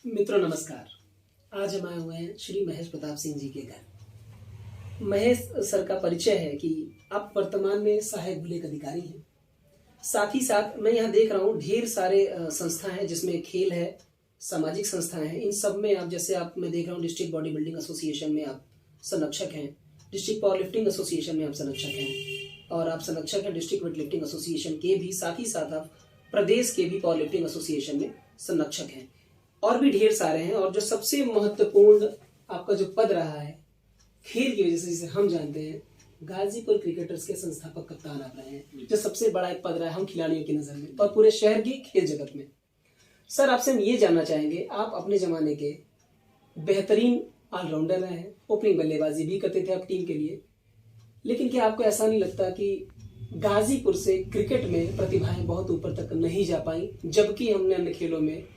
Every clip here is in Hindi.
मित्रों नमस्कार। आज हम आए हुए हैं श्री महेश प्रताप सिंह जी के घर। महेश सर का परिचय है कि आप वर्तमान में सहायक बुलेट अधिकारी हैं। साथ ही साथ मैं यहाँ देख रहा हूँ ढेर सारे संस्था हैं जिसमें खेल है, सामाजिक संस्थाएं हैं। इन सब में आप जैसे आप मैं देख रहा हूँ डिस्ट्रिक्ट बॉडी बिल्डिंग एसोसिएशन में आप संरक्षक हैं, डिस्ट्रिक्ट पावर लिफ्टिंग एसोसिएशन में आप संरक्षक हैं और आप संरक्षक हैं डिस्ट्रिक्ट वेट लिफ्टिंग एसोसिएशन के भी। साथ ही साथ आप प्रदेश के भी पावर लिफ्टिंग एसोसिएशन में संरक्षक हैं और भी ढेर सारे हैं। और जो सबसे महत्वपूर्ण आपका जो पद रहा है खेल की वजह से, जिसे हम जानते हैं, गाजीपुर क्रिकेटर्स के संस्थापक कप्तान आप रहे हैं, जो सबसे बड़ा एक पद रहा है हम खिलाड़ियों की नजर में और पूरे शहर की खेल जगत में। सर, आपसे हम ये जानना चाहेंगे, आप अपने जमाने के बेहतरीन ऑलराउंडर रहे हैं, ओपनिंग बल्लेबाजी भी करते थे आप टीम के लिए, लेकिन क्या आपको ऐसा नहीं लगता कि गाजीपुर से क्रिकेट में प्रतिभाएं बहुत ऊपर तक नहीं जा पाई, जबकि हमने अन्य खेलों में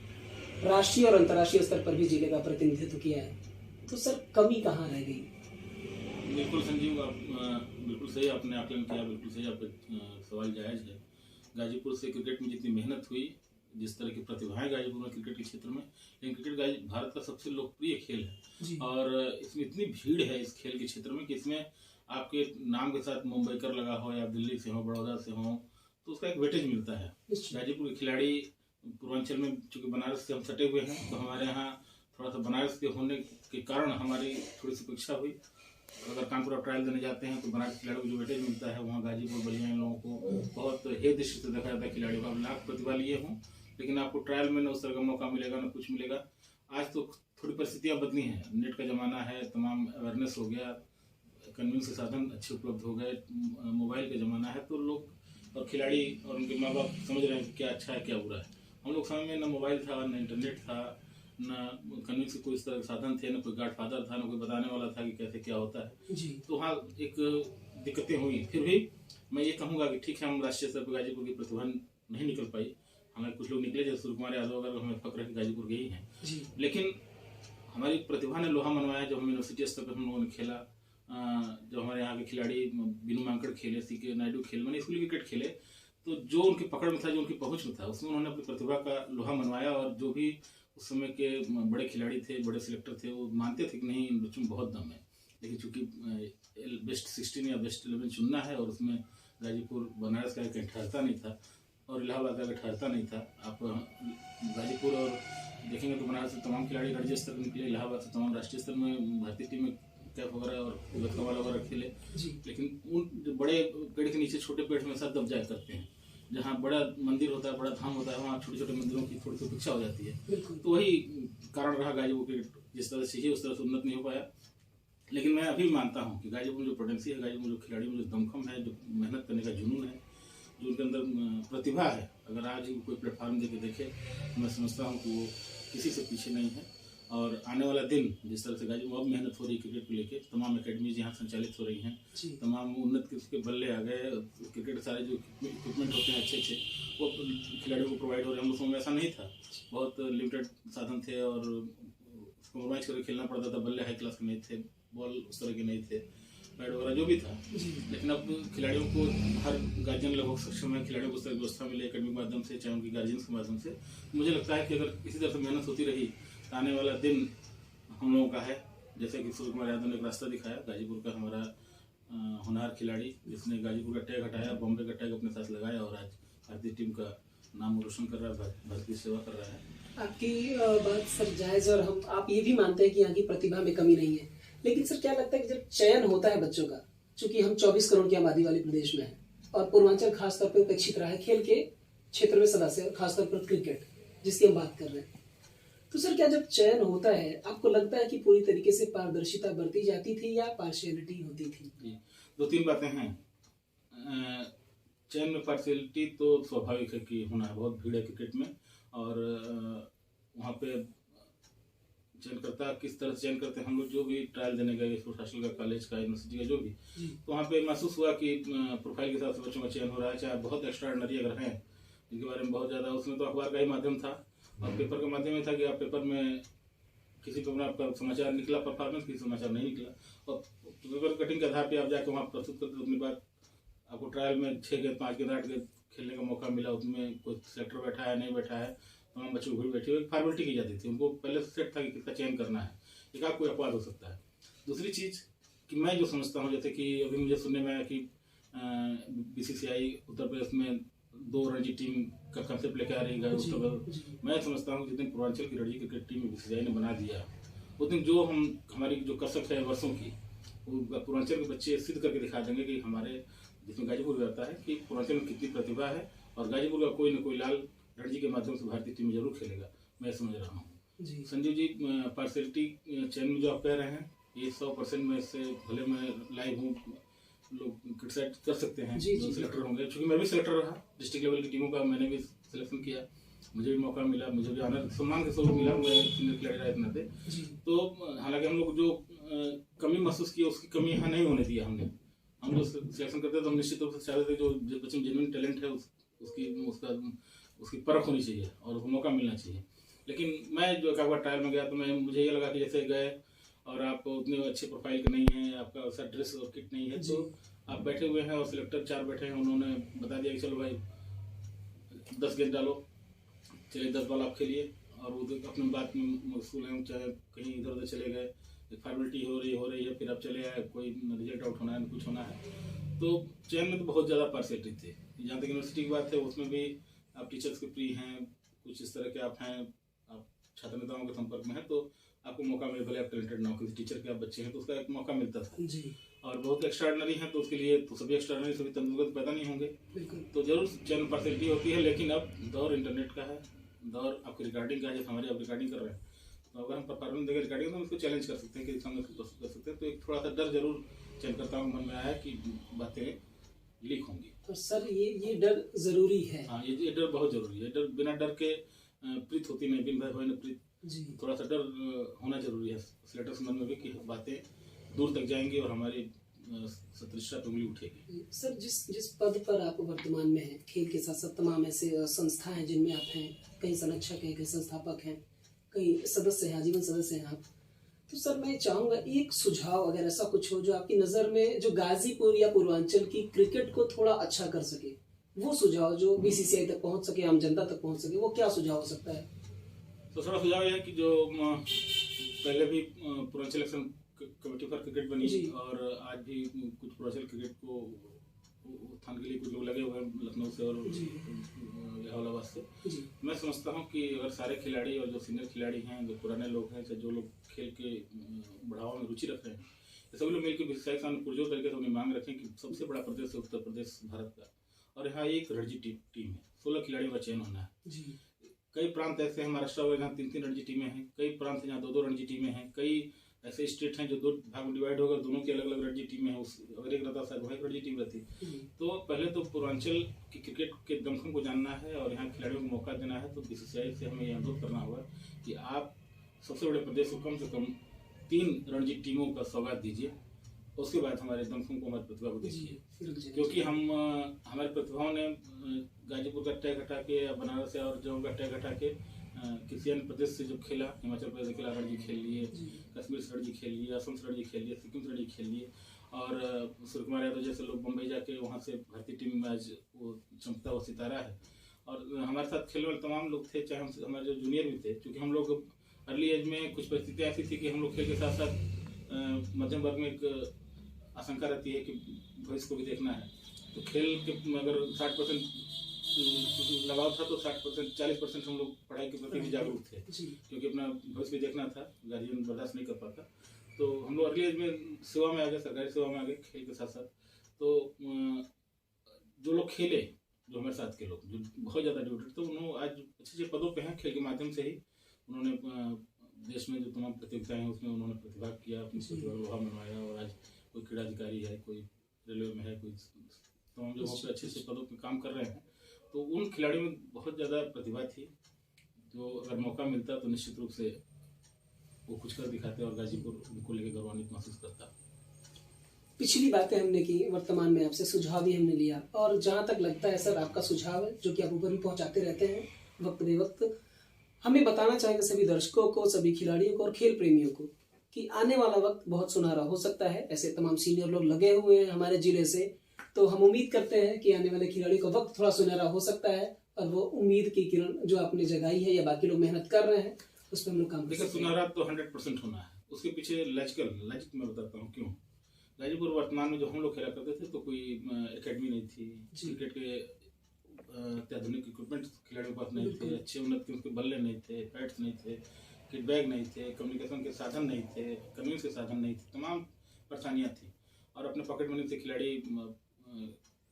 राष्ट्रीय और अंतर्राष्ट्रीय स्तर पर भी जिले का प्रतिनिधित्व किया है? तो सर कमी कहाँ रह गई? बिल्कुल संजीव, आप बिल्कुल सही आपने आकलन किया, बिल्कुल सही आपका सवाल जायज़ है। गाजीपुर से क्रिकेट में जितनी मेहनत हुई, जिस तरह की प्रतिभाएं गाजीपुर में क्रिकेट के क्षेत्र में, लेकिन क्रिकेट भारत का सबसे लोकप्रिय खेल है और इसमें इतनी भीड़ है इस खेल के क्षेत्र में कि इसमें आपके नाम के साथ मुंबईकर लगा हो या दिल्ली से हो, बड़ौदा से हो, तो उसका एक वेटेज मिलता है। गाजीपुर के खिलाड़ी पूर्वांचल में, चूंकि बनारस से हम सटे हुए हैं, तो हमारे यहाँ थोड़ा सा बनारस के होने के कारण हमारी थोड़ी सी परीक्षा हुई। अगर कानपुर ट्रायल देने जाते हैं तो बनारस खिलाड़ियों को जो वेटेज मिलता है, वहाँ गाजीपुर बलिया इन लोगों को बहुत हे दृष्टि से देखा जाता है। खिलाड़ियों का लाख प्रतिभा लिए हों, लेकिन आपको ट्रायल में न उस तरह का मौका मिलेगा, न कुछ मिलेगा। आज तो थोड़ी परिस्थितियाँ बदली हैं, नेट का ज़माना है, तमाम अवेयरनेस हो गया, कन्वीनियंस के साधन अच्छे उपलब्ध हो गए, मोबाइल का ज़माना है, तो लोग और खिलाड़ी और उनके माँ बाप समझ रहे हैं कि क्या अच्छा है क्या बुरा है। हम लोग समय में न मोबाइल था, न इंटरनेट था, न कन्वीनियंस के कोई इस तरह के साधन थे, न कोई गॉडफादर था, न कोई बताने वाला था कि कैसे क्या होता है जी। तो हाँ, एक दिक्कतें हुई। फिर भी मैं ये कहूँगा कि ठीक है, हम राष्ट्रीय स्तर पर गाजीपुर की प्रतिभा नहीं निकल पाई। हमारे कुछ लोग निकले, जैसे सूर्य कुमार यादव, अगर हमें फक्र है कि गाजीपुर गई हैं, लेकिन हमारी प्रतिभा ने लोहा मनवाया। जब हम यूनिवर्सिटी स्तर पर हम लोगों ने खेला, जब हमारे यहाँ के खिलाड़ी बिनू मांकड़ खेले, सीके नायडू खेले, मैंने स्कूली क्रिकेट खेले, तो जो उनकी पकड़ में था, जो उनकी पहुंच में था, उसमें उन्होंने अपनी प्रतिभा का लोहा मनवाया। और जो भी उस समय के बड़े खिलाड़ी थे, बड़े सिलेक्टर थे, वो मानते थे कि नहीं, इन बच्चों में बहुत दम है। लेकिन चूंकि बेस्ट 16 या बेस्ट 11 चुनना है और उसमें गाजीपुर बनारस का कहीं ठहरता नहीं था और इलाहाबाद का ठहरता नहीं था। आप गाजीपुर और देखेंगे तो बनारस से तमाम खिलाड़ी राज्य स्तर में निकले, इलाहाबाद से तमाम राष्ट्रीय स्तर में भारतीय टीम में कैप वगैरह और कमाल वगैरह खेले। लेकिन उन जो बड़े पेड़ के नीचे छोटे पेड़ में सब दब जाया करते हैं। जहाँ बड़ा मंदिर होता है, बड़ा धाम होता है, वहाँ छोटे छोटे मंदिरों की थोड़ी सी उपेक्षा हो जाती है। तो वही कारण रहा गाजीपुर के जिस तरह से ही उस तरह से उन्नत नहीं हो पाया। लेकिन मैं अभी मानता हूँ कि गाजीपुर में जो पोटेंसी है, गाजीपुर में जो खिलाड़ियों में जो दमखम है, जो मेहनत करने का जुनून है, जो उनके अंदर प्रतिभा है, अगर आज कोई प्लेटफॉर्म देके देखे तो मैं समझता हूँ कि वो किसी से पीछे नहीं है। और आने वाला दिन जिस तरह से गाजीपुर अब मेहनत हो रही है क्रिकेट को लेके, तमाम एकेडमीज यहाँ संचालित हो रही हैं, तमाम उन्नत किस्म के बल्ले आ गए, क्रिकेट सारे जो इक्विपमेंट होते हैं अच्छे अच्छे, वो खिलाड़ियों को प्रोवाइड हो रहे हैं। हम लोग में ऐसा नहीं था, बहुत लिमिटेड साधन थे और कॉम्प्रोमाइज करके खेलना पड़ता था। बल्ले हाई क्लास के नहीं थे, बॉल उस तरह के नहीं थे, बैट वगैरह जो भी था। लेकिन अब खिलाड़ियों को हर गार्जियन लगभग सक्षम है, खिलाड़ियों को उस तरह व्यवस्था मिले एकेडमी के माध्यम से, चाहे उनकी गार्जियंस के माध्यम से। मुझे लगता है कि अगर इसी तरह से मेहनत होती रही, आने वाला दिन हम लोगों का है। जैसे कि सूर्य कुमार यादव ने एक रास्ता दिखाया, गाजीपुर का हमारा होनहार खिलाड़ी, जिसने गाजीपुर का टैग हटाया, बॉम्बे का टैग अपने साथ लगाया और आज भारतीय टीम का नाम रोशन कर रहा है, भारत की सेवा कर रहा है। आपकी बात सर जायज़, और हम आप ये भी मानते हैं कि यहाँ की प्रतिभा में कमी नहीं है। लेकिन सर क्या लगता है कि जब चयन होता है बच्चों का, चूंकि हम 24 करोड़ की आबादी वाले प्रदेश में हैं और पूर्वांचल खासतौर पर उपेक्षित रहा है खेल के क्षेत्र में सदस्य, खासतौर पर क्रिकेट जिसकी हम बात कर रहे हैं, तो सर क्या जब चयन होता है आपको लगता है कि पूरी तरीके से पारदर्शिता बरती जाती थी या पार्शियलिटी होती थी? दो तीन बातें हैं। चयन में पार्शियलिटी तो स्वाभाविक है कि होना है, बहुत भीड़ है क्रिकेट में और वहाँ पे चयनकर्ता किस तरह से चयन करते हैं। हम लोग जो भी ट्रायल देने गए, स्पोर्ट्स हॉस्टल का, कॉलेज का, यूनिवर्सिटी का, जो भी, तो वहाँ पे महसूस हुआ कि प्रोफाइल के हिसाब से बच्चों का चयन हो रहा है, चाहे बहुत एक्स्ट्राऑर्डिनरी अगर हैं जिनके बारे में बहुत ज़्यादा, उसमें तो अखबार का ही माध्यम था और पेपर का माध्यम में था कि आप पेपर में किसी पेपर में आपका समाचार निकला परफॉर्मेंस, किसी समाचार नहीं निकला, और पेपर कटिंग के आधार पर आप जाकर वहाँ प्रस्तुत करते अपनी बात। आपको ट्रायल में 6 गेंद 5 गेंद 8 गेंद खेलने का मौका मिला, उसमें कोई सेलेक्टर बैठा है नहीं बैठा है, तमाम बच्चों को भीड़ बैठी हुई फॉर्मेलिटी की जाती थी, उनको पहले से सेट था कि किसका चयन करना है, एक आध कोई अपवाद हो सकता है। दूसरी चीज़ कि मैं जो समझता हूँ, जैसे कि अभी मुझे सुनने में आया कि BCCI उत्तर प्रदेश में 2 रणजी टीम का कंसेप्ट लेकर आ रही है उत्तर प्रदेश। मैं समझता हूँ जिस दिन पूर्वांचल की रणजी क्रिकेट टीम BCCI ने बना दिया, उस दिन जो हमारी जो कसक है वर्षों की, वो पूर्वांचल के बच्चे सिद्ध करके दिखा देंगे कि हमारे जिसमें गाजीपुर भी आता है कि पूर्वांचल में कितनी प्रतिभा है, और गाजीपुर का कोई न कोई लाल रणजी के माध्यम से भारतीय टीम में जरूर खेलेगा, मैं समझ रहा हूँ। संजीव जी, पार्शलिटी चयन में जो आप कह रहे हैं, ये 100% में इससे भले मैं लाइव हूँ, लोग क्रिटिसाइज कर सकते हैं जो सिलेक्टर होंगे, क्योंकि मैं भी सिलेक्टर रहा डिस्ट्रिक्ट लेवल की टीमों का, मैंने भी सिलेक्शन किया, मुझे भी मौका मिला, मुझे भी ऑनर सम्मान के स्वरूप मिला, मैं सीनियर खिलाड़ी रहा इतना थे। तो हालांकि हम लोग जो कमी महसूस की उसकी कमी यहाँ नहीं होने दिया हमने। हम जो सिलेक्शन करते थे तो हम निश्चित रूप से चाहते थे जो बच्चे में जेन्युइन टैलेंट है उसकी परख होनी चाहिए और उसको मौका मिलना चाहिए। लेकिन मैं जो एक बार ट्रायल में गया तो मुझे ये लगा कि जैसे गए और आप उतने अच्छे प्रोफाइल के नहीं हैं, आपका वैसा ड्रेस और किट नहीं है, तो आप बैठे हुए हैं और सिलेक्टर 4 बैठे हैं, उन्होंने बता दिया कि चलो भाई 10 गेंद डालो, चलिए 10 बॉल आप खेलिए, और वो अपनी बात में मशगूल हैं, चाहे कहीं इधर उधर चले गए, एक फॉर्मेलिटी हो रही है, फिर आप चले आए, कोई रिजल्ट आउट होना है, कुछ होना है। तो चयन में तो बहुत ज़्यादा पार्शलिटी थी। जहाँ तक यूनिवर्सिटी की बात है, उसमें भी आप टीचर्स के प्री हैं, कुछ इस तरह के आप हैं, आप छात्र नेताओं के संपर्क में हैं, तो आपको मौका मिले, भले आप टैलेंटेड ना हो, किसी टीचर के आप बच्चे हैं तो उसका एक मौका मिलता था जी। और बहुत एक्स्ट्राऑर्डिनरी हैं तो उसके लिए तो सभी एक्स्ट्राऑर्डिनरी, सभी तंदुरुस्त पैदा नहीं होंगे, तो जरूर चयन पार्शलिटी होती है। लेकिन अब दौर इंटरनेट का है, दौर आपकी रिकॉर्डिंग का है, जैसे हमारे आप रिकॉर्डिंग कर रहे हैं, तो अगर हम परफॉर्मेंस देकर रिकॉर्डिंग तो हम इसको चैलेंज कर सकते हैं कि सामने प्रस्तुत कर सकते हैं। तो एक थोड़ा सा डर जरूर चयनकर्ताओं के मन में आया कि बातें लीक होंगी। तो सर ये डर जरूरी है। हाँ, ये डर बहुत जरूरी है। डर बिना डर के प्रीत होती नहीं, बिन भय होए न प्रीत। थोड़ा सा डर होना जरूरी है सिलेक्टर्स मन में भी कि बातें दूर तक जाएंगी और हमारी सतृष्टा पे उंगली उठेगी। सर, जिस पद पर आप वर्तमान में हैं, खेल के साथ साथ तमाम ऐसे संस्थाएं हैं जिनमें आप हैं, कई संरक्षक हैं, कई संस्थापक हैं, कई सदस्य हैं, आजीवन सदस्य हैं आप, तो सर मैं चाहूंगा एक सुझाव अगर ऐसा कुछ हो जो आपकी नज़र में जो गाजीपुर या पूर्वांचल की क्रिकेट को थोड़ा अच्छा कर सके, वो सुझाव जो BCCI तक पहुंच सके, आम जनता तक पहुंच सके, वो क्या सुझाव हो सकता है? तो थोड़ा सुझाव यह है कि जो पहले भी पूर्वांचल इलेक्शन कमेटी पर क्रिकेट बनी और आज भी कुछ पूर्वांचल क्रिकेट को उत्थान के लिए कुछ लोग लगे हुए हैं लखनऊ से और इलाहाबाद से। मैं समझता हूं कि अगर सारे खिलाड़ी और जो सीनियर खिलाड़ी हैं, जो पुराने लोग हैं, चाहे जो लोग खेल के बढ़ावा में रुचि रख रहे हैं, ये सभी लोग मिलकर BCCI के सामने पुरजोर तरीके से अपनी मांग रखें कि सबसे बड़ा प्रदेश है उत्तर प्रदेश भारत का, और यहाँ एक रणजी टीम है, 16 खिलाड़ियों का चयन होना है। कई प्रांत ऐसे हैं महाराष्ट्र में जहाँ 3-3 रणजी टीमें हैं, कई प्रांत हैं जहाँ 2-2 रणजी टीमें हैं, कई ऐसे स्टेट हैं जो 2 भाग में डिवाइड होकर दोनों की अलग अलग रणजी टीमें हैं। अगर एक रहता शायद वहाँ एक रणजी टीम रहती। तो पहले तो पूर्वांचल की क्रिकेट के दमखम को जानना है और यहाँ खिलाड़ियों को मौका देना है। तो BCCI से हमें ये अनुरोध करना होगा कि आप सबसे बड़े प्रदेश को कम से कम 3 रणजी टीमों का सौगात दीजिए, उसके बाद हमारे दमखम को, हमारी प्रतिभा को देखिए, क्योंकि हमारी प्रतिभाओं ने गाजीपुर का टैग हटा के, बनारस और जम्मू का टैग हटा के किसी अन्य प्रदेश से जो खेला, हिमाचल प्रदेश से खेला, रणजी खेल लिए, कश्मीर से रणजी खेल लिए, असम से रणजी खेल लिए, सिक्किम से रणजी खेल लिए, और सूर्य कुमार यादव जैसे लोग बम्बई जाके वहाँ से भारतीय टीम में आज वो चमकता हुआ सितारा है। और हमारे साथ खेलने वाले तमाम लोग थे, चाहे हमारे जो जूनियर भी थे, क्योंकि हम लोग अर्ली एज में कुछ परिस्थितियाँ ऐसी थी कि हम लोग खेल के साथ साथ मध्यम वर्ग में एक आशंका रहती है कि भविष्य को भी देखना है। तो खेल के अगर 60% लगाव था तो 60% 40% हम लोग पढ़ाई के प्रति भी जागरूक थे, क्योंकि अपना भविष्य भी देखना था, गार्जियन बर्दाश्त नहीं कर पाता। तो हम लोग अर्ली एज में सेवा में आ गए, सरकारी सेवा में आ गए खेल के साथ साथ। तो जो लोग खेले, जो हमारे साथ के लोग जो बहुत ज़्यादा ड्यूटेड, तो उन्होंने आज अच्छे पदों पे हैं। खेल के माध्यम से ही उन्होंने देश में जो तमाम प्रतियोगिताएं हैं उसमें उन्होंने प्रतिभा किया, अपनी प्रतिभा का लोहा मनवाया, और आज कोई क्रीड़ा अधिकारी है, कोई रेलवे में है, कोई तमाम जो बहुत अच्छे पदों पर काम कर रहे हैं। तो उन खिलाड़ियों में बहुत ज़्यादा प्रतिभा थी, जो अगर मौका मिलता तो निश्चित रूप से वो कुछ कर दिखाते और गाजीपुर उनको लेकर गौरवान्वित महसूस करता। पिछली बातें हमने की, वर्तमान में आपसे सुझाव भी हमने लिया, और जहाँ तक लगता है सर आपका सुझाव है जो कि आप ऊपर भी पहुँचाते रहते हैं वक्त बे वक्त, हमें बताना चाहेंगे सभी दर्शकों को, सभी खिलाड़ियों को और खेल प्रेमियों को कि आने वाला वक्त बहुत सुनहरा हो सकता है। ऐसे तमाम सीनियर लोग लगे हुए हैं हमारे जिले से, तो हम उम्मीद करते हैं कि आने वाले खिलाड़ियों का वक्त थोड़ा सुनहरा हो सकता है और वो उम्मीद की किरण जो आपने जगाई है या बाकी लोग मेहनत कर रहे हैं उस पर हम लोग काम कर देखिए, सकते हैं। सुनहरा तो 100% होना है, उसके पीछे लॉजिक मैं बताता हूँ क्यों। गाजीपुर वर्तमान में जो हम लोग खेला करते थे तो कोई एकेडमी नहीं थी, क्रिकेट के अत्याधुनिक इक्विपमेंट खिलाड़ियों के पास नहीं थे, अच्छे उन्नत किस्म के बल्ले नहीं थे, पैड्स नहीं थे, किट बैग नहीं थे, कम्युनिकेशन के साधन नहीं थे, कन्वींस के साधन नहीं थे, तमाम परेशानियाँ थी। और अपने पॉकेट मनी से खिलाड़ी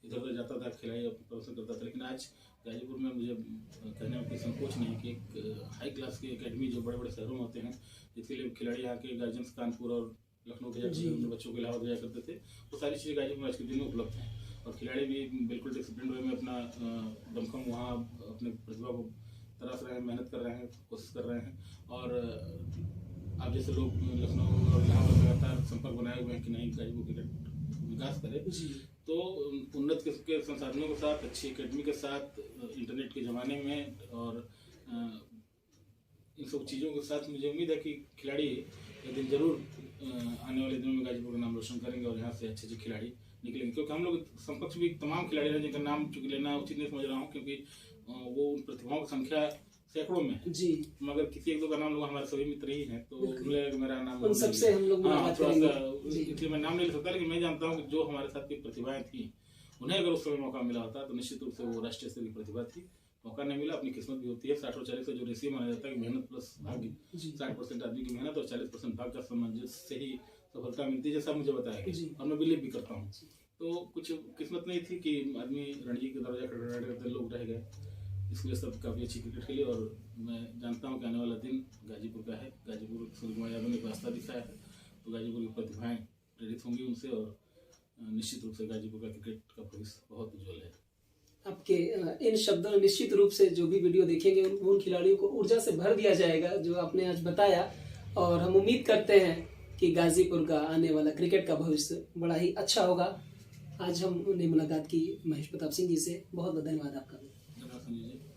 इधर उधर जाता था, खिलाड़ी प्रदर्शन करता था। लेकिन आज गाजीपुर में मुझे कहने में कोई संकोच नहीं कि एक हाई क्लास की एकेडमी जो बड़े बड़े शहरों में होते हैं, जिसके लिए खिलाड़ी यहाँ के गार्जियंस कानपुर और लखनऊ भेजा करते थे, अपने बच्चों के इलाहाबाद भेजा करते थे, वो सारी चीज़ें गाजीपुर में आज के दिन में उपलब्ध हैं। और खिलाड़ी भी बिल्कुल डिसिप्लिन वे में अपना दमखम वहाँ अपने प्रतिभा को तराश रहे हैं, मेहनत कर रहे हैं, कोशिश कर रहे हैं। और आप जैसे लोग लखनऊ और इलाहाबाद में लगातार संपर्क बनाए हुए हैं कि नहीं गाजीपुर क्रिकेट विकास करे, तो उन्नत किस्म के संसाधनों के साथ, अच्छी एकेडमी के साथ, इंटरनेट के ज़माने में और इन सब चीज़ों के साथ मुझे उम्मीद है कि खिलाड़ी एक दिन जरूर आने वाले दिनों में गाजीपुर का नाम रोशन करेंगे और यहाँ से अच्छे अच्छे खिलाड़ी निकलेंगे। क्योंकि हम लोग समकक्ष भी तमाम खिलाड़ी हैं जिनका नाम चूंकि लेना उचित नहीं समझ रहा हूँ, क्योंकि वो उन प्रतिभाओं की संख्या सैकड़ों में है जी। मगर किसी एक दो का नाम लोग हमारे सभी मित्र ही हैं, तो मेरा नाम उन सबसे हम लोग थोड़ा सा इसलिए मैं नाम नहीं ले सकता, लेकिन मैं जानता हूँ कि जो हमारे साथ की प्रतिभाएं थी उन्हें अगर उस समय मौका मिला होता तो निश्चित रूप से वो राष्ट्रीय स्तर की प्रतिभा थी। मौका नहीं मिला, अपनी किस्मत भी होती है। 60 और 40 का जो रेशियो माना जाता है कि मेहनत प्लस भाग्य, 60% आदमी की मेहनत और 40% भाग्य का सामंजस्य से ही सफलता मिलती है, जैसा मुझे बताया गया और मैं बिलीव भी करता हूँ। तो कुछ किस्मत नहीं थी कि आदमी रणजी के दरवाजा खड़खड़ाते करते लोग रह गए, इसलिए सब काफ़ी अच्छी क्रिकेट खेली। और मैं जानता हूँ कि आने वाला दिन गाजीपुर का है। गाजीपुर सूर्य कुमार यादव ने एक रास्ता दिखाया है, तो गाजीपुर की प्रतिभाएं प्रेरित होंगी उनसे और निश्चित रूप से गाजीपुर का क्रिकेट का भविष्य बहुत उज्जवल है। आपके इन शब्दों में निश्चित रूप से जो भी वीडियो देखेंगे उन खिलाड़ियों को ऊर्जा से भर दिया जाएगा जो आपने आज बताया। और हम उम्मीद करते हैं कि गाजीपुर का आने वाला क्रिकेट का भविष्य बड़ा ही अच्छा होगा। आज हमने मुलाकात की महेश प्रताप सिंह जी से, बहुत बहुत धन्यवाद आपका। धन्यवाद संजय जी।